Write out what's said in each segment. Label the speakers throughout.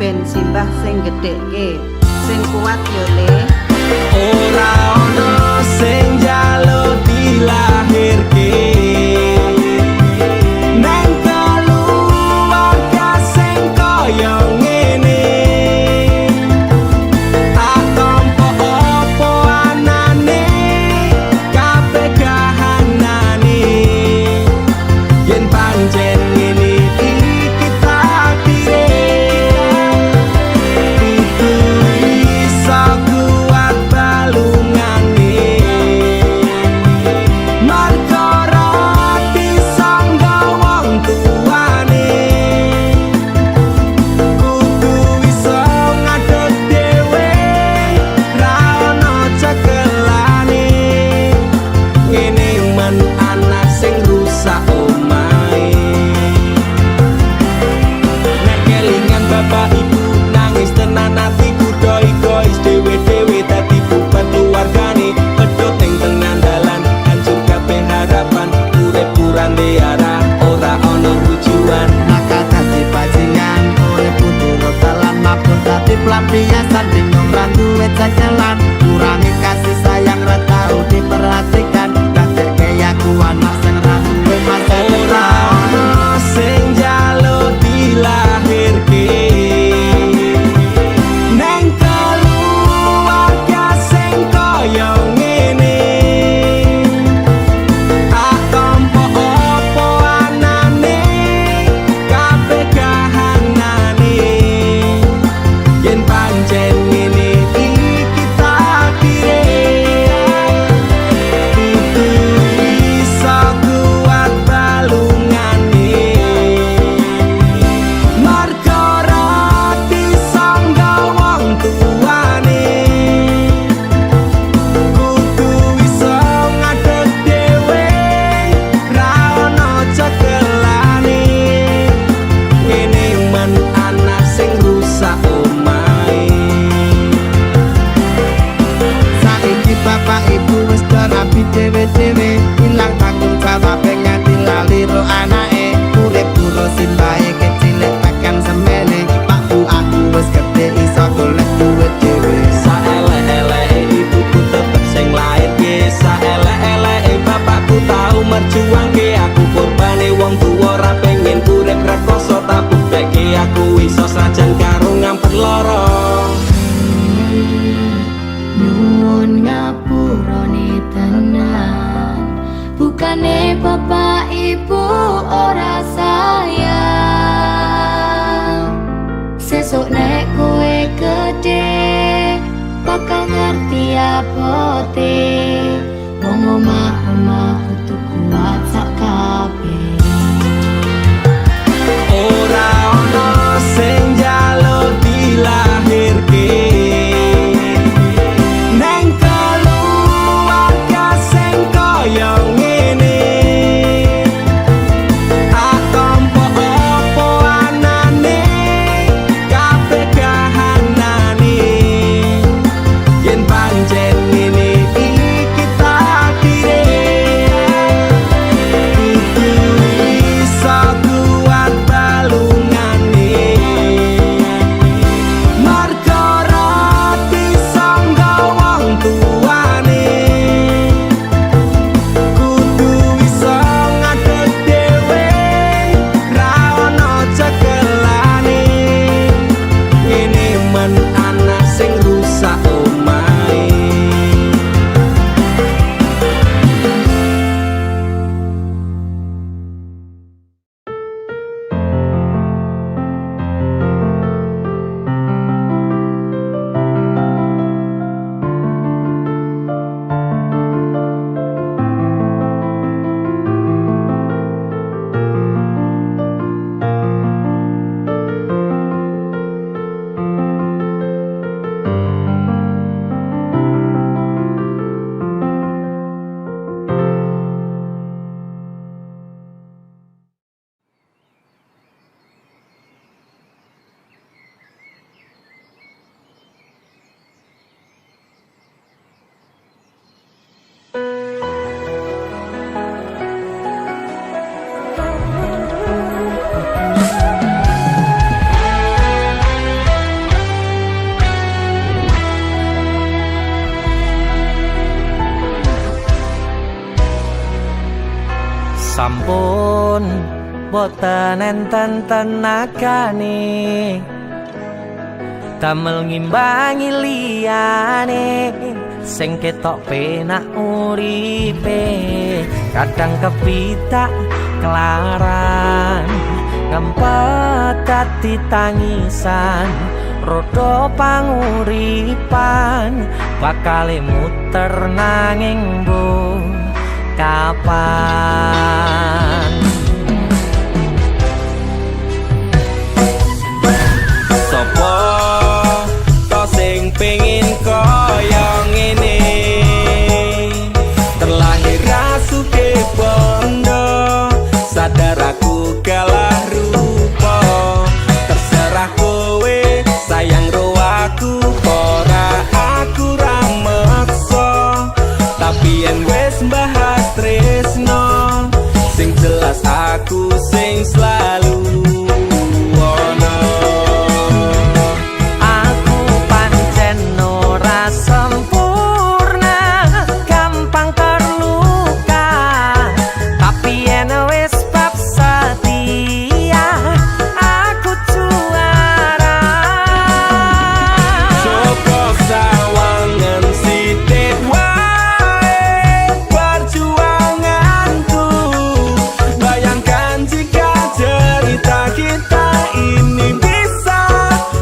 Speaker 1: ben simbah sing gedhekke sing kuat yo le
Speaker 2: ora ono sing njaluk dilahirke nang keluarga sing kaya ngene tak tampa apa anane kabeh kahanane yen pancen ngene iki takdire kudu iso kuat balungane marga rati sangga wong tuane kudu iso ngadeg dhewe ra ono cekelane ngene men anak sing rusak omahe nek kelingan bapak ibu nangis tenan atiku doi-dois dewe-dewe dadi beban keluargane pedhot ning tengah dalan hancur kabeh harapan urip kurang arah ora ono tujuan
Speaker 3: nakal dadi bajingan urip kudu dalan mabur dadi pelampiasan bingung ra duwe jalan kurangi kasih sayang ra tau diperhatikan dadeke aku anak sing ra duwe masa
Speaker 2: ora ono sing njaluk dilahirke nang keluarga sing kaya ngene tak tampa apa anane kabeh kahanane yen pancen ngene iki takdire kudu iso kuat balungane marga rati sangga wong tuane kudu iso ngadeg dhewe ra ono cekelane ngene men anak sing rusak omahe
Speaker 3: saiki bapak ibu wis rapi dhewe-dhewe ilang tanggung jawab nganti lali ro anake urip karo simbahe kecilik tekan semene pak bu aku wis gedhe iso golek duit dhewe
Speaker 2: saelek-eleke ibuku tetep sing lairke saelek-eleke bapakku tau merjuangke aku korbane wong tuwa ra pengen urip rekoso tak bukteke aku iso sajan karo ngampet lara
Speaker 4: Nuwun ngapurane tenan bukane bapak ibu ora sayang sesuk nek kowe gedhe bakal ngerti apote wong omah-omah kudu kuat sak kabeh
Speaker 2: ora ono sing njaluk dilahirke nang keluarga sing kaya ngene tak tampa apa anane kabeh kahanane yen pancen ngene iki
Speaker 5: sampun boten enten tenagane damel ngimbangi liyane sing ketok penak uripe kadang kepitak kelaran ngempet dadi tangisan rodo panguripan bakal muter nanging bu kapan
Speaker 2: Sopo to sing pengin kaya ngene terlahir rasuke bondo sadar aku kalah rupa terserah kowe sayang ro aku ora aku ra meksa tapi yen wis bahas tresno sing jelas aku sing selalu ono
Speaker 5: aku pancen ora sempurna gampang terluka tapi yen wis bab setia aku juara
Speaker 2: Joko sawangan sithik wae perjuanganku bayangkan jika cerita kita ini bisa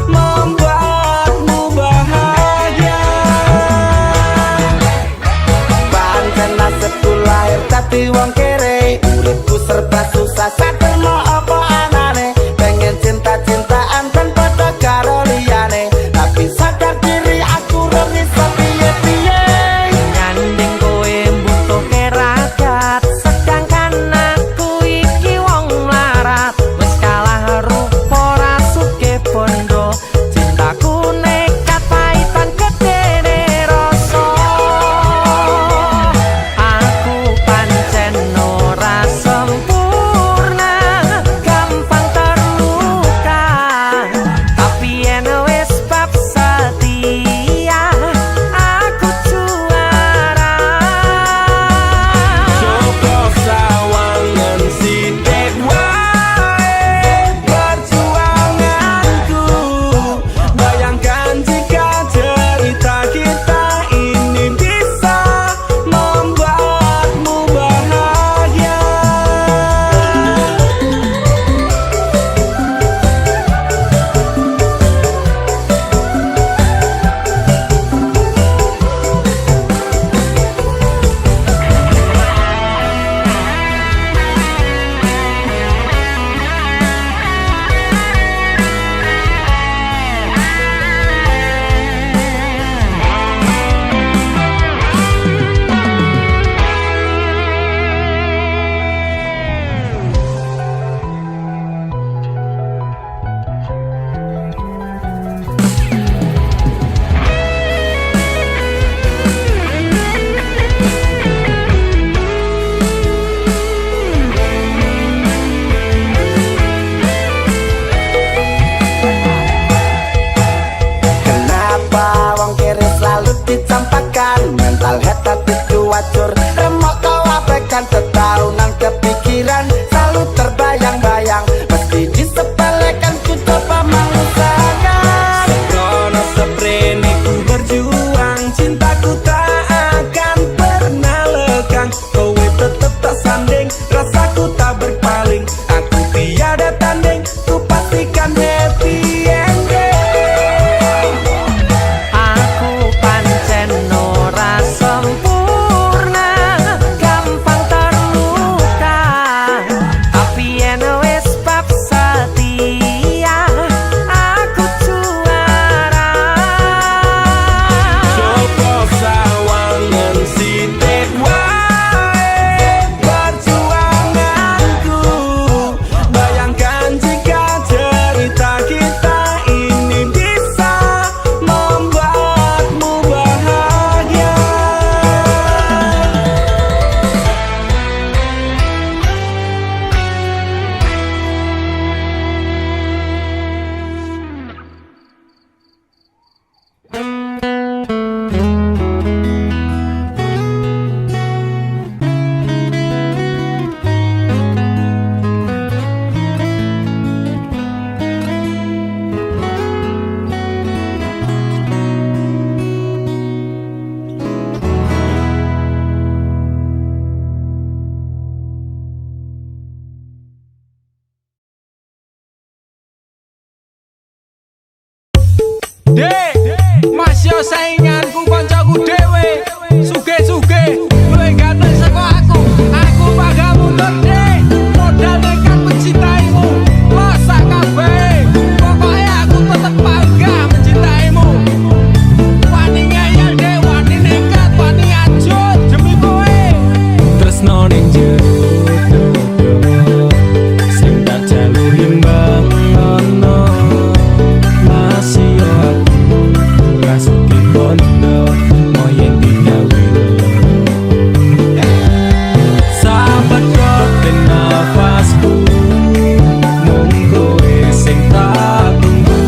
Speaker 2: membuatmu bahagia
Speaker 3: Pancen nasibku lahir dadi wong kere uripku serba susah saterno apa anane pengen cinta-cintaan tanpa karo liyane tapi sadar diri aku ora iso piye-piye
Speaker 5: nyanding kowe butuh keragat sedangkan aku iki wong melarat wis kalah rupa rasuke bondo cintaku nekat paitan gedene rasa aku pancen ora sempurna gampang terluka tapi yen wis bab setia aku juara
Speaker 2: Joko sawangan sithik wae perjuanganku bayangkan jika cerita kita ini bisa membuatmu bahagia
Speaker 3: Kenapa wong kere selalu dicampakkan mental head tapi cuacur remok kau abaikan setahun kepikiran selalu terbayang-bayang meski disepelekan ku coba mengusahakan
Speaker 2: Krono seprene ku berjuang cintaku tak akan pernah lekang kowe tetep tak sanding rasaku tak berpaling aku tiada tanding ku pastikan happy ending
Speaker 5: aku pancen ora sempurna
Speaker 2: Dek, Mas yo sainganku koncoku dhewe. Suge-suge, luwih ganteng saka aku. Aku bangga mundur dek. Modal nekat mencintaimu. Losak kabeh. Pokoke aku tetep bangga mencintaimu. Wani ngeyel dek, wani nekat, wani ajut demi kowe. Tresno ning jero sing tak jalur imbang ono. Masih yo aku rasuki kondo moyen digawe sahabat kote nafasku mung kowe sing tak tunggu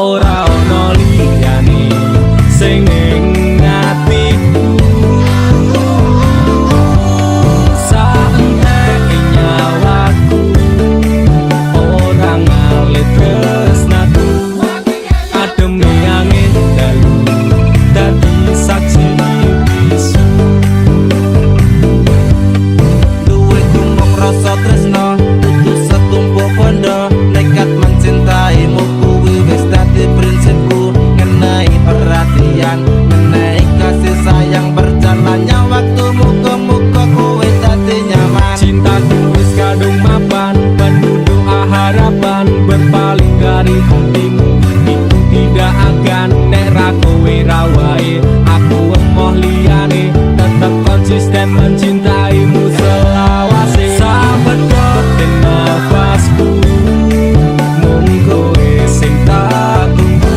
Speaker 2: ora ono liyane sing ning atiku saentek nyawaku ora ngalit tresnaku adem angin dalu dadi saksi bisu
Speaker 3: Duwe tumpuk rasa tresno kudu setumpuk bondo nekat mencintaimu kuwi wis dadi prinsipku ngenai perhatian ngenai kasih sayang berjalannya waktu muga-muga kowe dadi nyaman
Speaker 2: cintaku wis kadung mapan penuh doa harapan berpaling dari hatimu itu tidak akan nek ra kowe ra wae aku emoh liyane tetep konsisten mencintaimu selawase sahabat kote nafasku mung kowe sing tak tunggu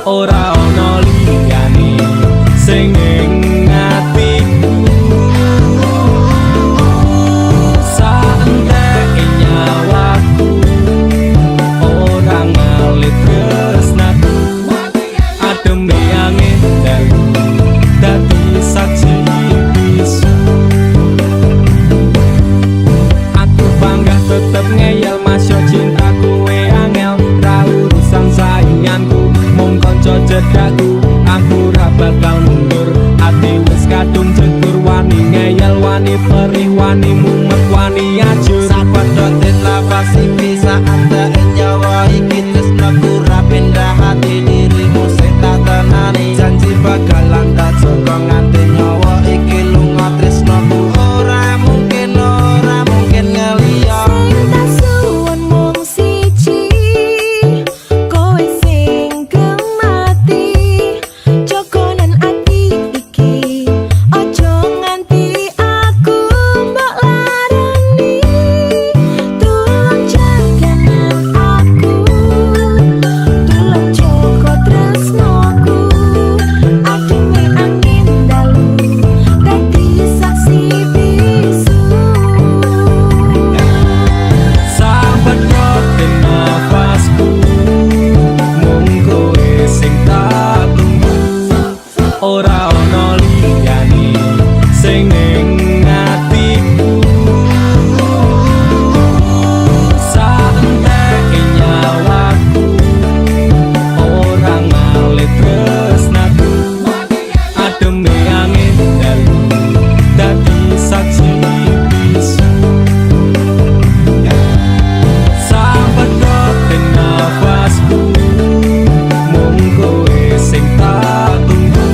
Speaker 2: ora ono liyane sing ning atiku saentek nyawaku ora ngalit tresnaku adem angin dalu dadi saksi bisu aku bangga tetep ngeyel masyo cinta kowe angel ra urusan sainganku mung kanca jedakku aku ra bakal mundur ati wis kadung jegur wani ngeyel wani perih wani mumet wani ajur
Speaker 3: sahabat dotit lafaz iki saat nyawa iki tresnaku ra pindah hati dirimu sing tak tenani janji bakalan tak joko nganti nyawa iki lunga tresnaku ora mungkin ngeliya
Speaker 4: Sing tak suwun mung siji, kowe sing gemati. Jogonan ati iki, ojo nganti aku mbok larani. Tulung jaganan aku, tulung jogo tresnoku. Ademe angin dalu, dadi saksi bisu.
Speaker 2: sahabat kote nafasku mung kowe sing tak tunggu ora ono liyane sing ning atiku saentek nyawaku ora ngalit tresnaku adem angin dalu dadi saksi bisu sahabat kote nafasku mung kowe sing tak tunggu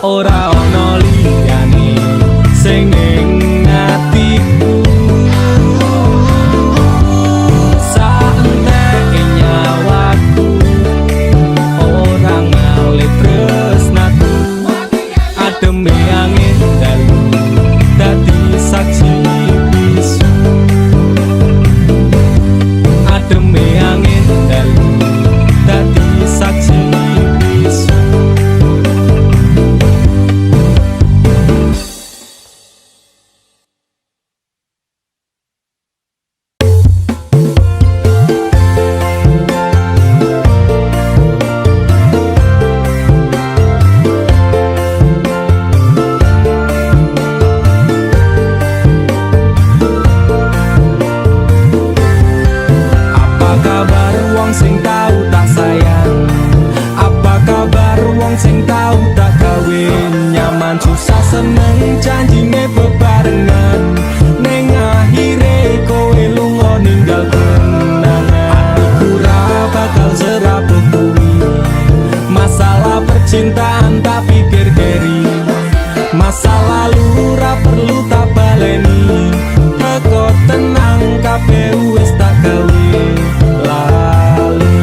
Speaker 2: ora ono liyane sing ning atiku saentek nyawaku ora ngalit tresnaku adem angin dalu dadi saksi bisu adem angin dalu dadi saksi bisu apa kabar wong sing tau tak sayang apa kabar wong sing tau tak kawin nyaman susah seneng janjine bebarengan ning akhire kowe lunga ninggal kenangan hatiku ra bakal serabut kuwi percintaan tak pikir keri. Masa lalu ora perlu tak baleni. Teko tenang kabeh wis tak gawe lali.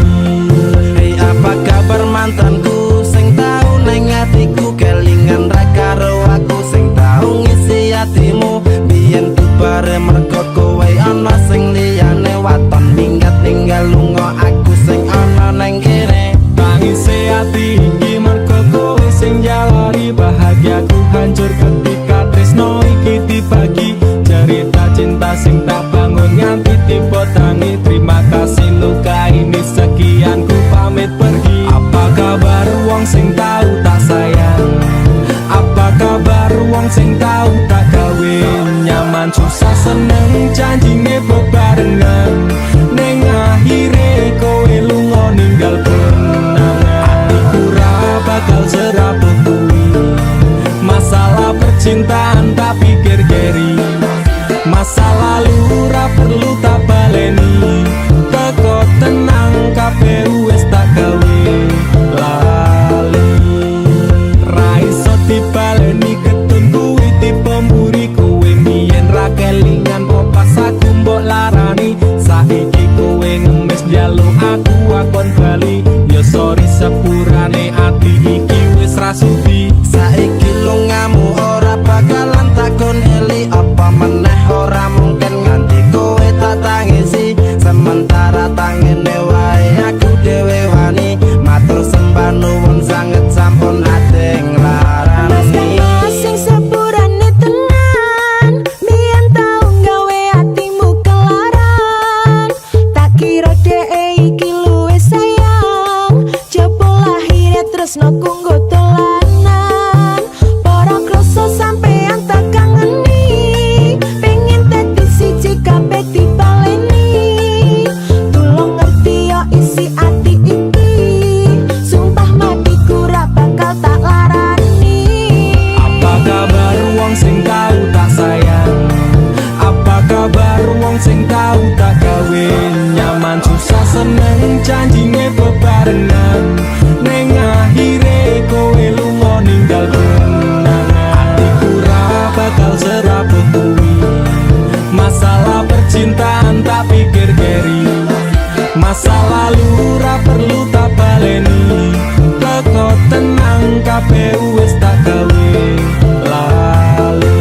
Speaker 3: Hei apa kabar mantanku sing tau nang atiku kelingan ra karo aku sing tau ngisi atimu biyen bare mergo kowe ana sing liyane waton minggat ninggal lunga aku sing ana nang kene.
Speaker 2: Tangise ati iki mergo kowe sing jalari bahagiaku hancur ketika tresno iki dibagi. Cerita cinta sing tak bangun nganti tiba tangi. Terima kasih luka ini sekian ku pamit pergi. Apa kabar wong sing tahu tak sayang? Apa kabar wong sing tahu tak gawe? Nyaman susah seneng janjine bebarengan. Neng akhire kowe lunga ninggal kenangan. Atiku ra bakal serapuh kuwi. Masalah percintaan tak pikir keri. Masa lalu ora perlu tak baleni. Teko tenang kabeh wis tak gawe lali. Ra iso dibaleni ketun kuwi tipe mburi kowe mien ra kelingan pas aku mbok larani. Saiki kowe ngemis njaluk aku akon bali. Ya sorry sepurane ati iki wis ra sudi.
Speaker 3: Saiki lungamu ora bakalan takon eli apa meneh ora mungkin nganti kowe tak tangisi. Sementara tangene wae aku dhewe wani matur sembah nuwun sanget sampun adeng larani.
Speaker 4: Mas sing sepurane tenan biyen tau gawe atimu kelaran. Tak kira dhek iki luwih sayang jebul lahire tresno kanggo dolanan. Para krasa sampean tak kangeni pengen dadi siji kabeh dibaleni. Tulung ngerti yo isi ati iki sumpah matiku ra bakal tak larani.
Speaker 2: Apa kabar wong sing tahu tak sayang? Apa kabar wong sing tahu tak gawe? Nyaman susah seneng janjine bebarengan. Neng akhire kowe lunga ninggal kenangan. Atiku ra bakal serapuh kuwi. Masalah percintaan tak pikir keri. Masa lalu ora perlu tak baleni. Teko tenang kabeh wis tak gawe lali.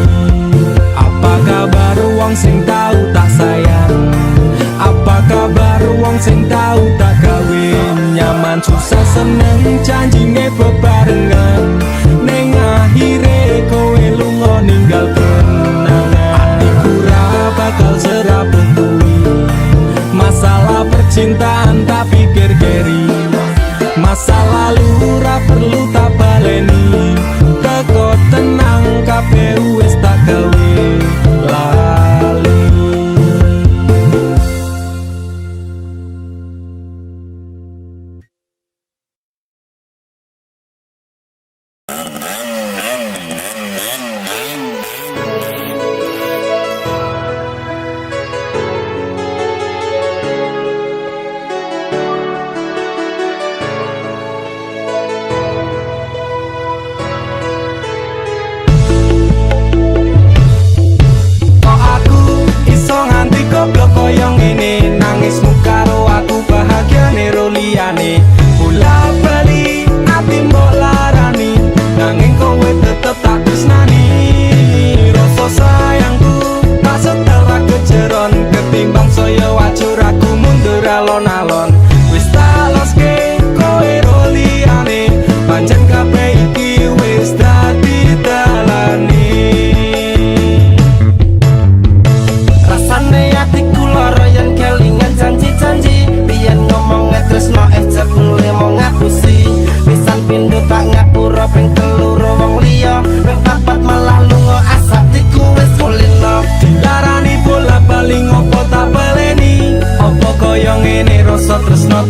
Speaker 2: Apa kabar wong sing tahu tak sayang? Apa kabar wong sing tahu tak gawe? Nyaman susah seneng janjine bebarengan. Neng akhire kowe lunga ninggal kenangan. Atiku ra bakal serapuh kuwi. Masalah percintaan tak pikir keri. Masa lalu ora perlu tak baleni. Teko tenang kabeh wis tak gawe lali.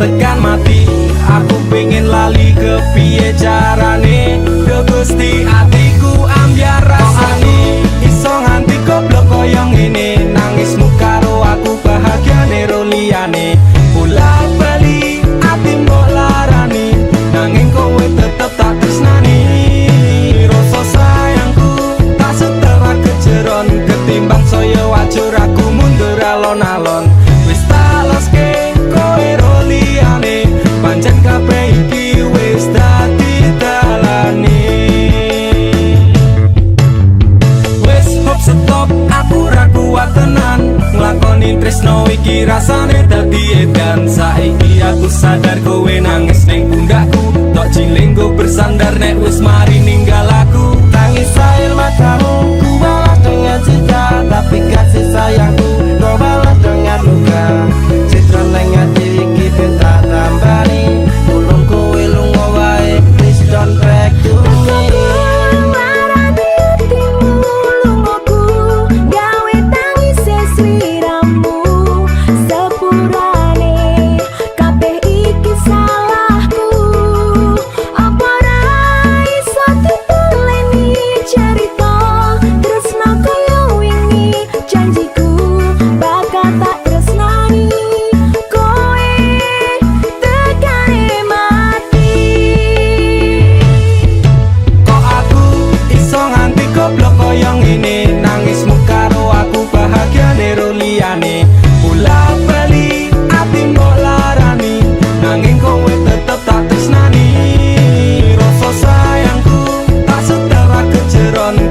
Speaker 2: tekan mati. Aku pengen lali kepiye carane, do Gusti atiku ambyar rasane. Iso nganti goblok koyo ngene, nangismu karo aku bahagiane ro liyane. Bolak bali ati mbok larani, nanging kowe tetep tak tresnani. nangis ning pundakku, tok jilinggo bersandar nek wis mari ninggal aku.
Speaker 3: Tangis air matamu ku balas dengan cinta, tapi kasih sayangku kau balas dengan luka. Citra nang ati iki ben tak tambani, tulung kowe lunga wae, please don't back to me.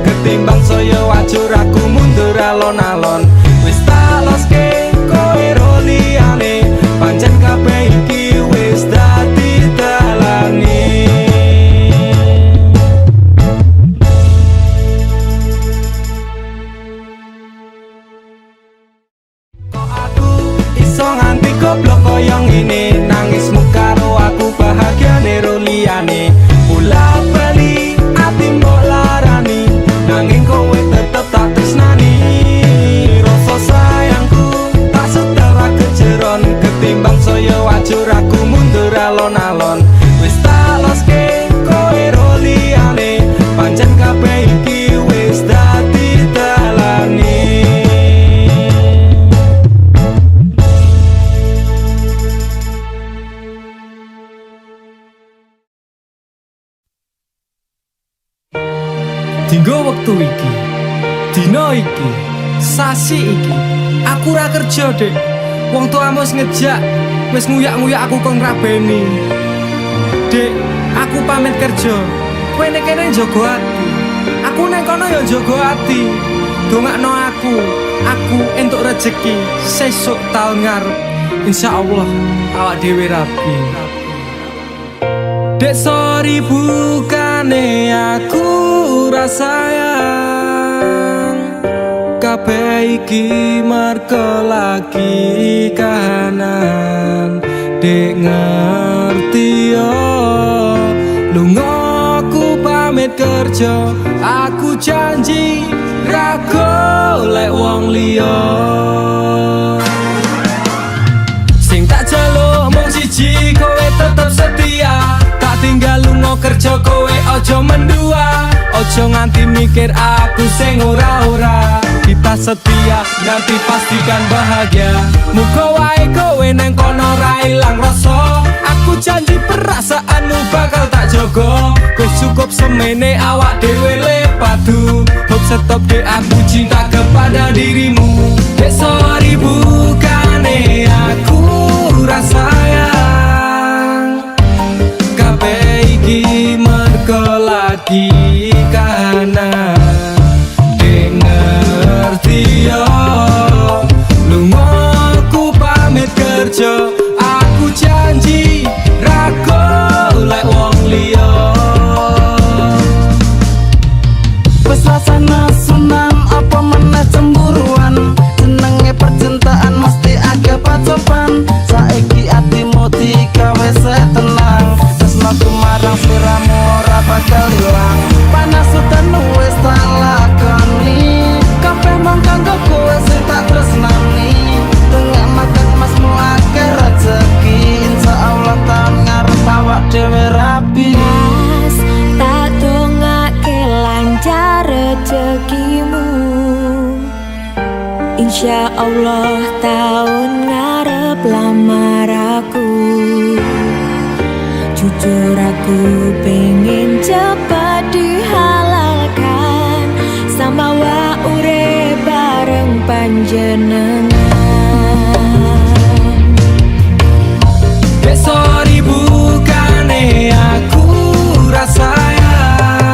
Speaker 2: Ketimbang saya wajur aku mundur alon-alon, wis tak loske kowe ro liyane, pancen kabeh iki wis dadi dalane. Kok aku iso nganti goblok koyo ngene, nangismu karo aku bahagiane ro liyane, bola bali ati mbok larani, nanging kowe tetep tak tresnani. Rasa sayangku tak setara kejeron, ketimbang saya wajur aku mundur alon-alon, wis tak loske kowe ro liyane, pancen kabeh iki wis dadi dalane. Dinggo wektu iki, dina iki, sasi iki, aku ra kerja, Dek. Wong tuamu wis ngejak, wis nguyak-nguyak aku kok ngrabeni. Dek, aku pamit kerja. Kowe nek kene njogo ati. Aku nang kono ya njogo ati. Dongakno aku entuk rejeki sesuk taun ngarep. Insyaallah awak dhewe rapi. Dek sorry bukane aku rasayang, kabeh iki merko lagi kahanan. Dek ngerti yo, lunga aku pamit kerja, aku janji ra golek wong liya. Sing tak jaluk mung siji, kowe tetep setia, tak tinggal lunga kerja kowe ojo mendua, ojo nganti mikir aku sing ora-ora. Kita setia nanti pastikan bahagia, muga wae kowe nang kono ra ilang rasa. Aku janji perasaanmu bakal tak jogo, wis cukup semene awak dhewe le padu. Hope stop dek aku cinta kepada dirimu. Dek sorry bukane aku rasayang, kabeh iki mergo lagi kahanan. Dek ngerti yo, lunga aku pamit kerja, aku janji ra golek wong liya.
Speaker 3: Wes rasane sunan apa meneh cemburuan, jenenge percintaan mesti agak pacoban. Saiki atimu digawe tenang, tresnaku marang sliramu ora bakal ilang. Panas udan wis tak lakoni, kabeh mung kanggo kowe sing tak tresnani. Tengah makan masmu akeh rezeki, insyaallah taun ngarep awak dhewe rapi.
Speaker 4: Mas, tak dongake lancar rezekimu, insya Allah tahun ngarep lamar aku. Jujur aku pengen cepat dihalalkan, sama wa urip bareng panjenengan.
Speaker 2: Dek sorry bukane aku rasayang,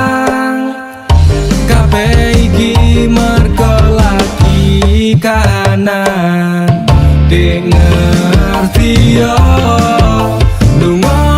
Speaker 2: kabeh iki mergo lagi kahanan. Dek ngerti yo, lunga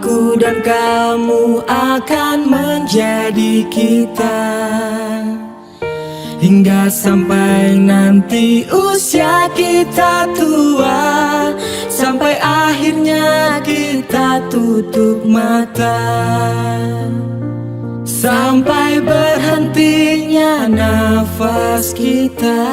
Speaker 4: Aku dan kamu akan menjadi kita hingga sampai nanti usia kita tua, sampai akhirnya kita tutup mata, sampai berhentinya nafas kita.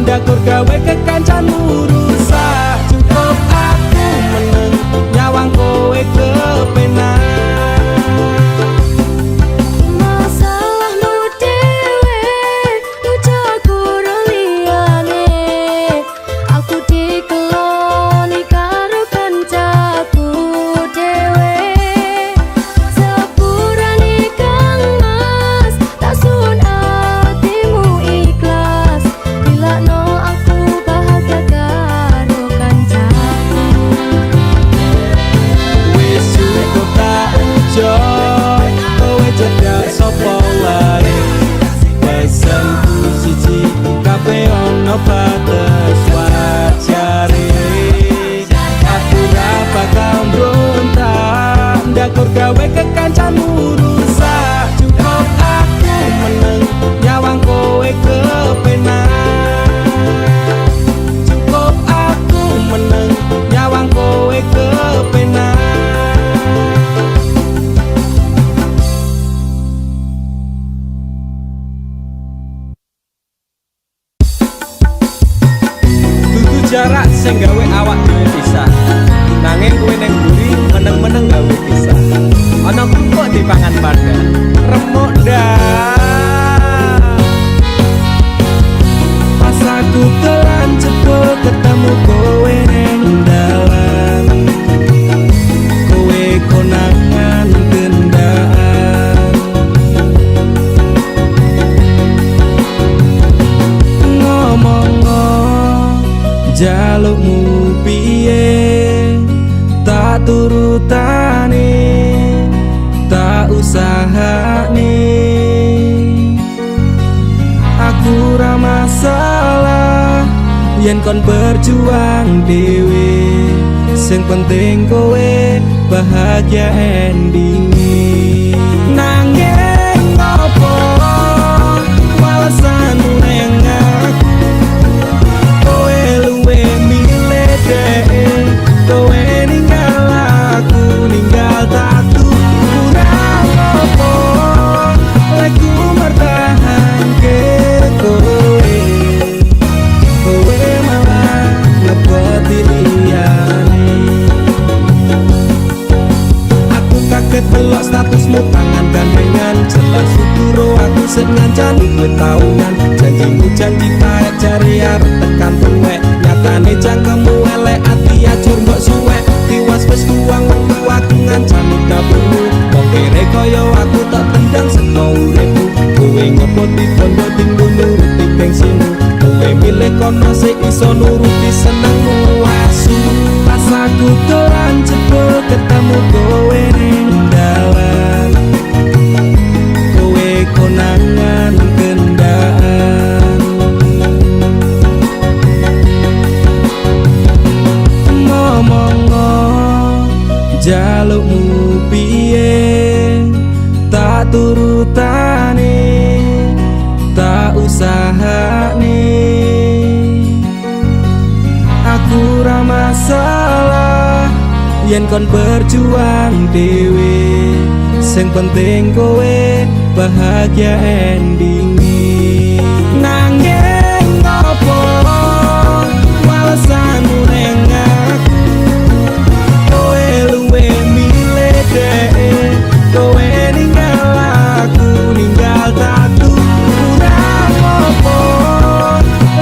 Speaker 2: Ndakur gawe kekancanmu rusak. Cukup aku meneng nyawang kowe kepenak.
Speaker 6: Masalahmu dewe, ujaku liyane. Aku dikeloni karo kancaku dewe. Sepurane Kang Mas, tak sun atimu ikhlas. Bila no aku bahagia karo kancaku.
Speaker 2: Wis cukup tak ujo, kowe cedak sapa wae. Pesenku siji, kabeh ono batas wajare. Aku ra bakal mbrontak, ndakur gawe kekancanmu rusak. Cukup aku meneng nyawang kowe kepenak. Cukup aku meneng nyawang kowe kepenak. Dudu jarak sing gawe awak dhewe pisah. Nanging kowe ning mburi meneng-meneng gawe pisah. Ana kok dipangan pada remuk dah. Pas aku telan cepet ketemu kowe ning dalan. Kowe konangan gendaan. Ngomong jalukmu piye, tak turutane, tak usahane. Aku ra masalah yen kon berjuang dhewe. Sing penting kowe bahagia endinge. Nanging ngopo walesanmu neng aku. Kowe luwe milih dek, kowe ninggal aku, ninggal tatu. Kurang apa lagu mertahanke kowe. Kowe malah ngeboti liyane. Aku kaget delok statusmu tangan gandengan. Jelas uturo aku sing ngancani kowe taunan. Janjimu janji taek cari arep tekan tuwek. Nyatane cangkemmu elek ati ajur mbok suwek. Tiwas wis tuang wektu aku ngancani dapurmu. Wong kere kaya aku tak tendang seno uripmu. Kowe ngepoti bondo tinggu nuruti gengsimu. Kowe milih kono sing iso nuruti senengmu asu. Pas aku dolan cepet ketemu kowe ning dalan. Kowe konangan gendaan. Ngomong jalukmu piye, tak turutane, tak usahane. Aku ra masalah yen kon berjuang dhewe. Sing penting kowe bahagia endinge. Nanging ngopo walesanmu neng aku. Kowe luwe milih dek, kowe ninggal aku, ninggal tatu. Kurang apa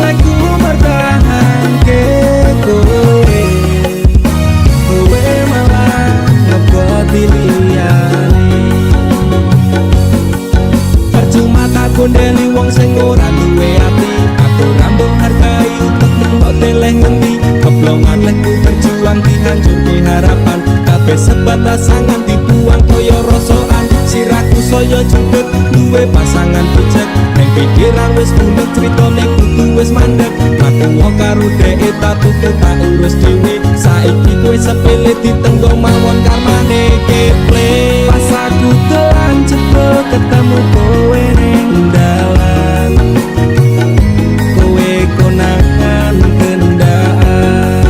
Speaker 2: lagu mertahanke kowe. Kowe malah ngeboti liyane. Percuma tak gondeli wong sing ora duwe ati. Aku rambung hargai untuk mbok teleh ngendi. Keblongan lekku berjuang dihancurke harapan. Kabeh sebatas angan dibuang koyo rosokan. Sirahku saya judut duwe pasangan picek. Neng pikiran wis bulet critane kudu wis mandek. Aku karo dhek tak tuku tak urus dhewe. Saiki kowe sepele ditenggo mawon karmane keple. Pas aku dolan cepet ketemu kowe ning dalan. Kowe konangan gendaan.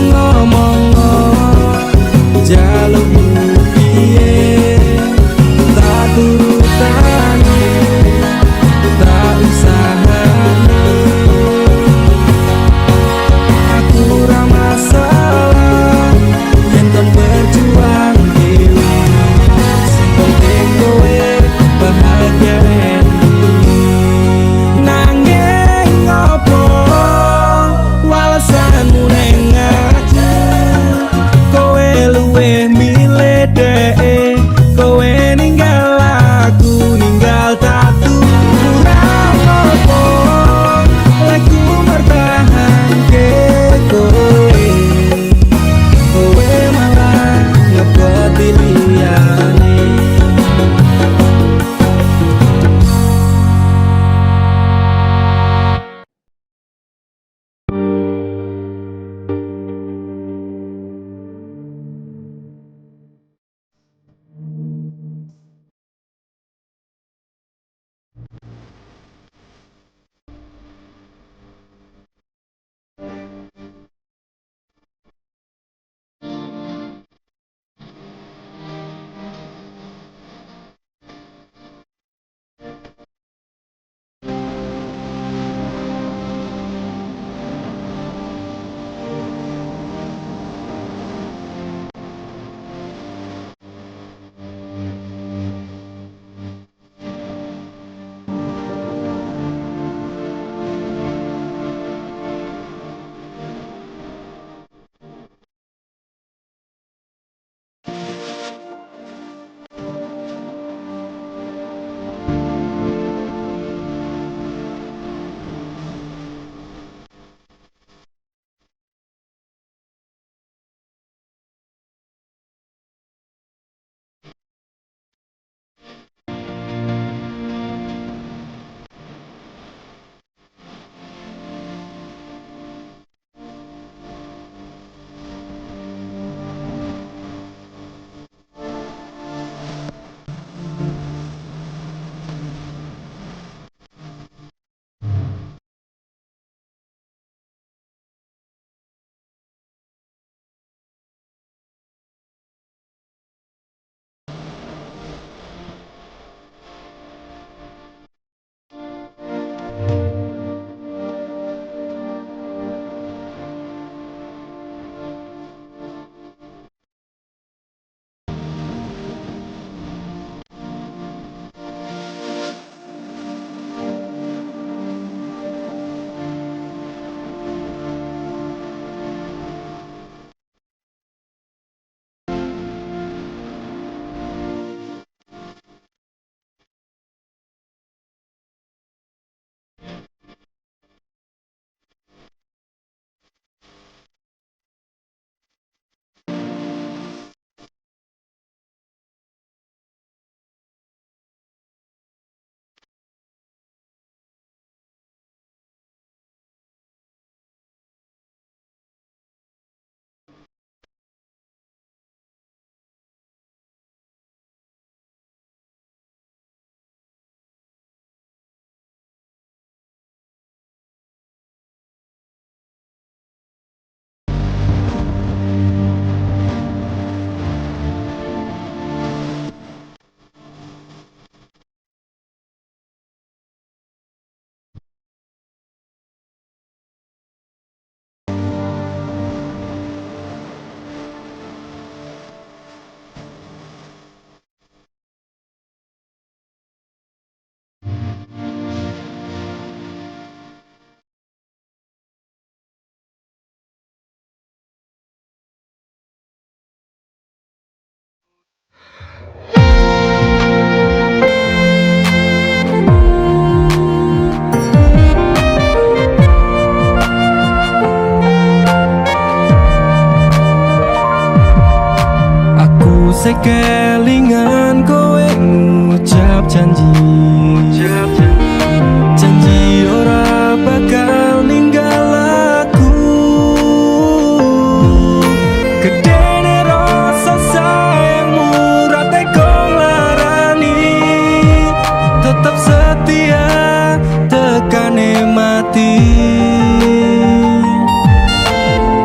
Speaker 2: Ngomong jalukmu piye, tak turutane,
Speaker 4: Sekelingan kowe ngucap janji Janji ora bakal ninggal aku. Gedene rasa sayangmu ra teko nglarani. Tetap setia tekane mati.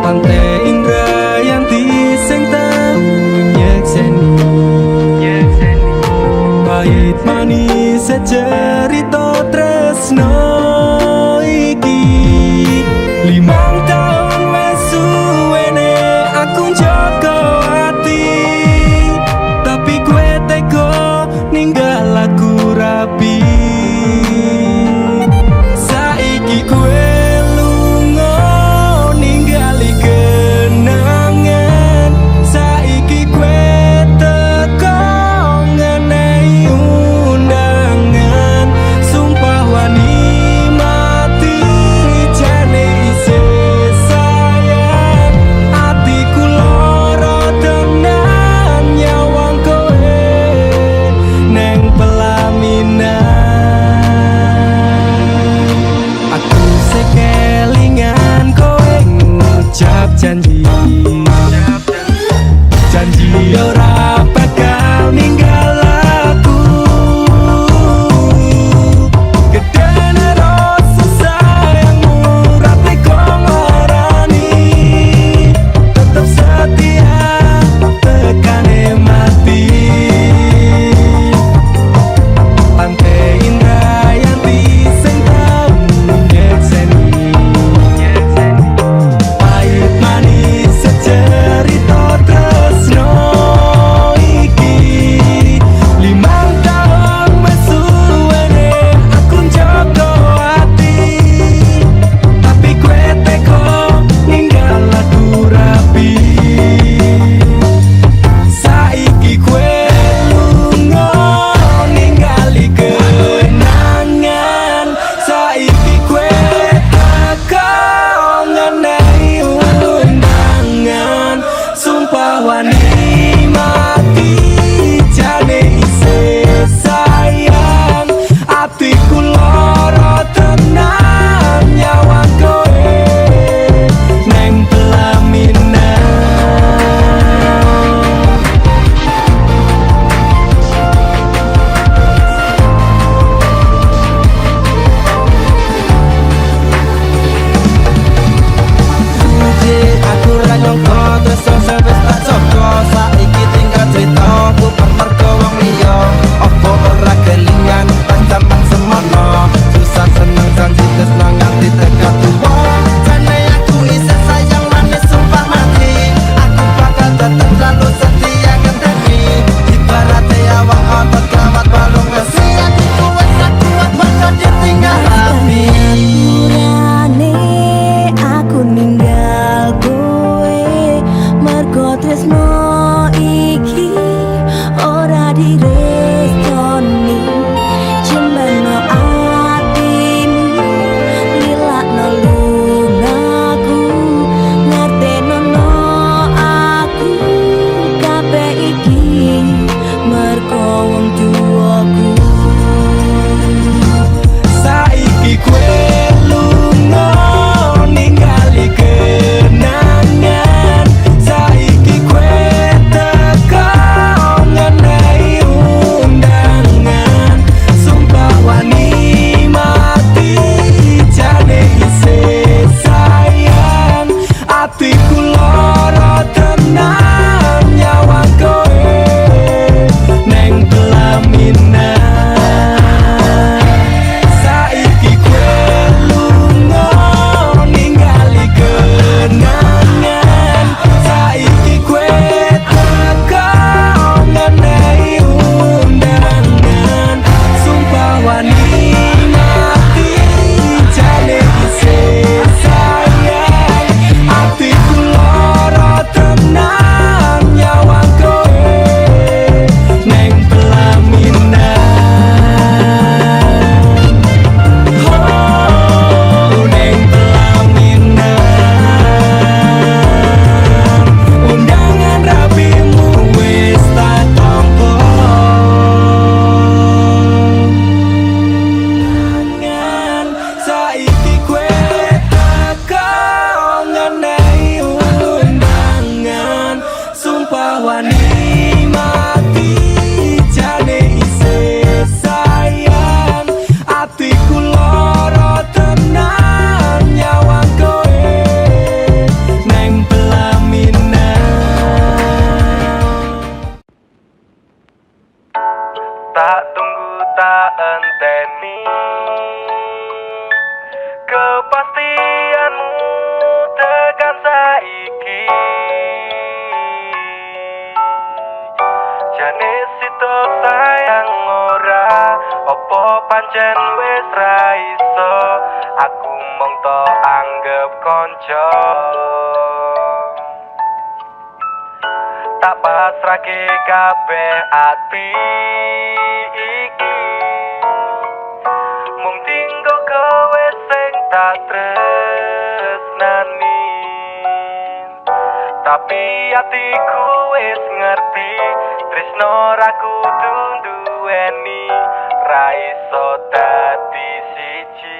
Speaker 4: Pantai Indrayanti sing tau nyekseni pahit manis secerita tresno iki. 5 tahun wes suwene aku njaga ati, tapi kue teko ninggal aku rapi. Saiki kue lunga ningali kenangan. Saiki kue teko ngenehi undangan. Sumpah wani
Speaker 5: kepastianmu tekan saiki jane sito sayang ora opo pancen wis ra iso aku mung to anggap konco tak pasrahke kabeh ati iki mung tinggo kowe sing tak tresnani tapi atiku wis ngerti tresno ra kudu duweni ra iso dadi siji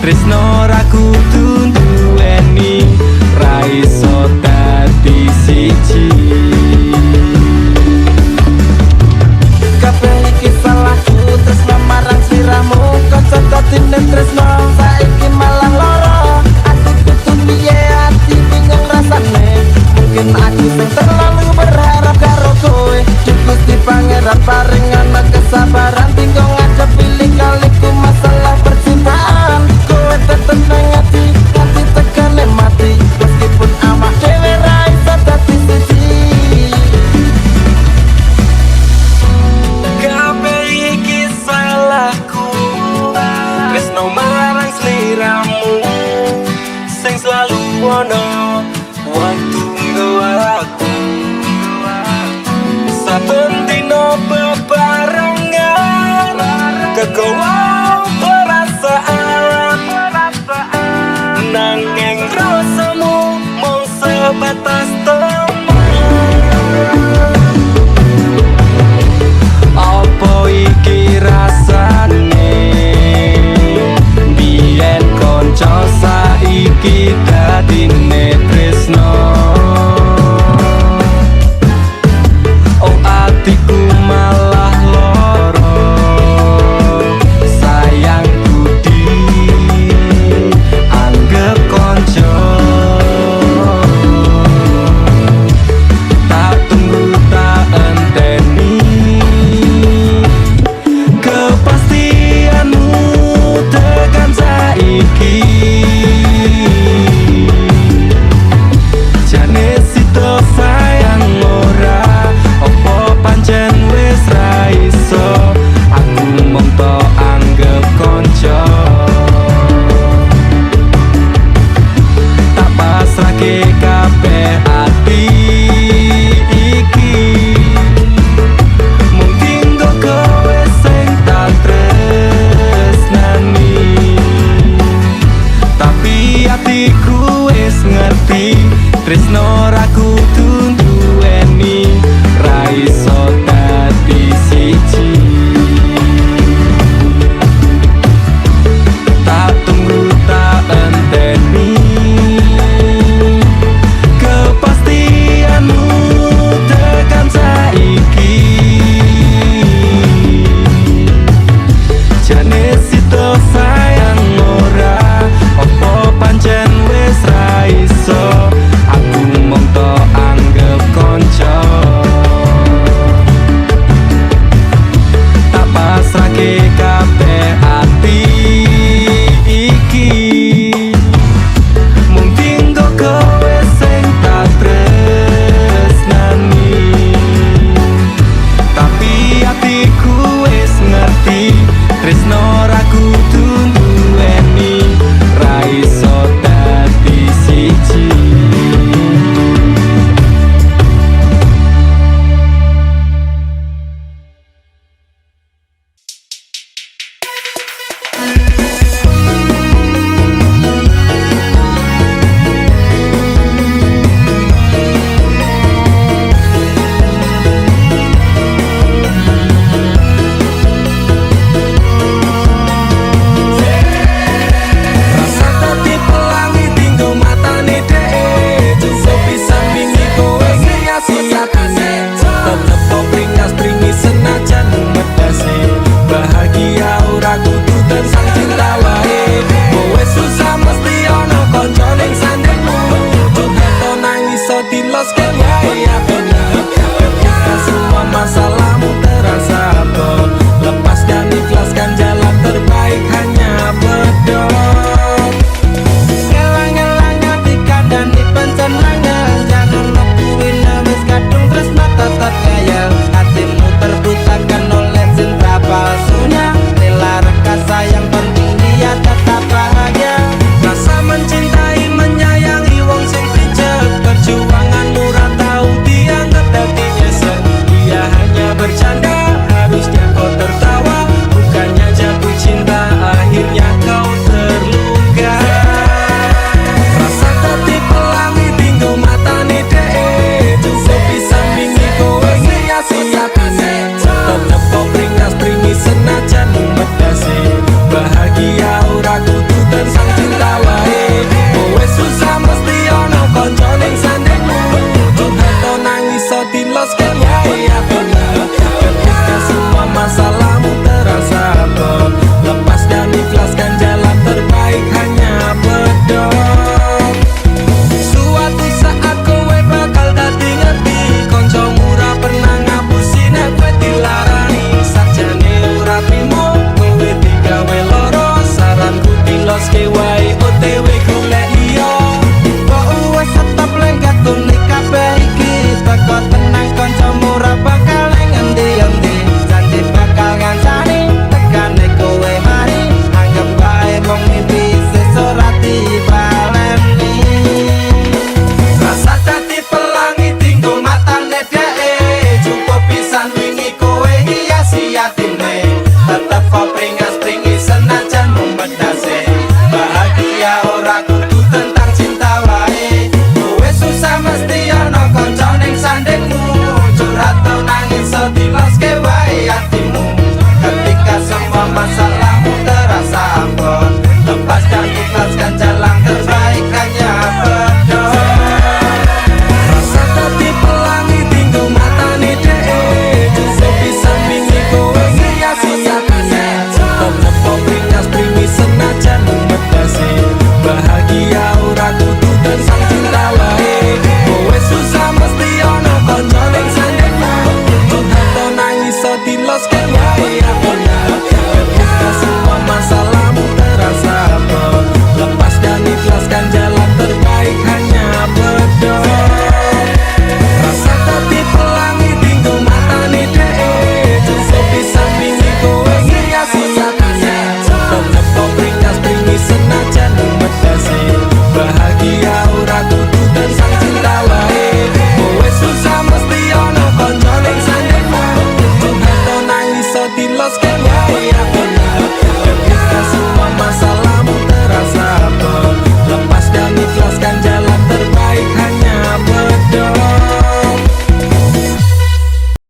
Speaker 5: tresno ra kudu duweni ra iso dadi siji
Speaker 3: kabeh iki salahku tresno marang sliramu kanca dadine tresno saiki malah lara aku kudu piye ati bingung rasane mungkin aku sing terlalu berharap karo kowe Gusti Pangeran paringan kesabaran tinggo ngadepi lika-liku masalah percintaan kowe tetep nang ati nganti tekane mati meskipun awak dhewe ra iso dadi siji
Speaker 5: kabeh iki salahku tresno marang sliramu sing selalu ono waktu aku saben dino bebarengan kegowo perasaan nanging rasamu mung sebatas teman apa iki rasane biyen kanca saiki dadine tresno oh atiku malah loro sayang budi anggap kanca tak tunggu tak enteni kepastianmu tekan saiki jane sito sayang ora opo pancen wis ra iso aku mung to anggap kanca tak pasrahke kabeh ati iki mung tinggo kowe sing tak tresnani tapi atiku wis ngerti tresno ra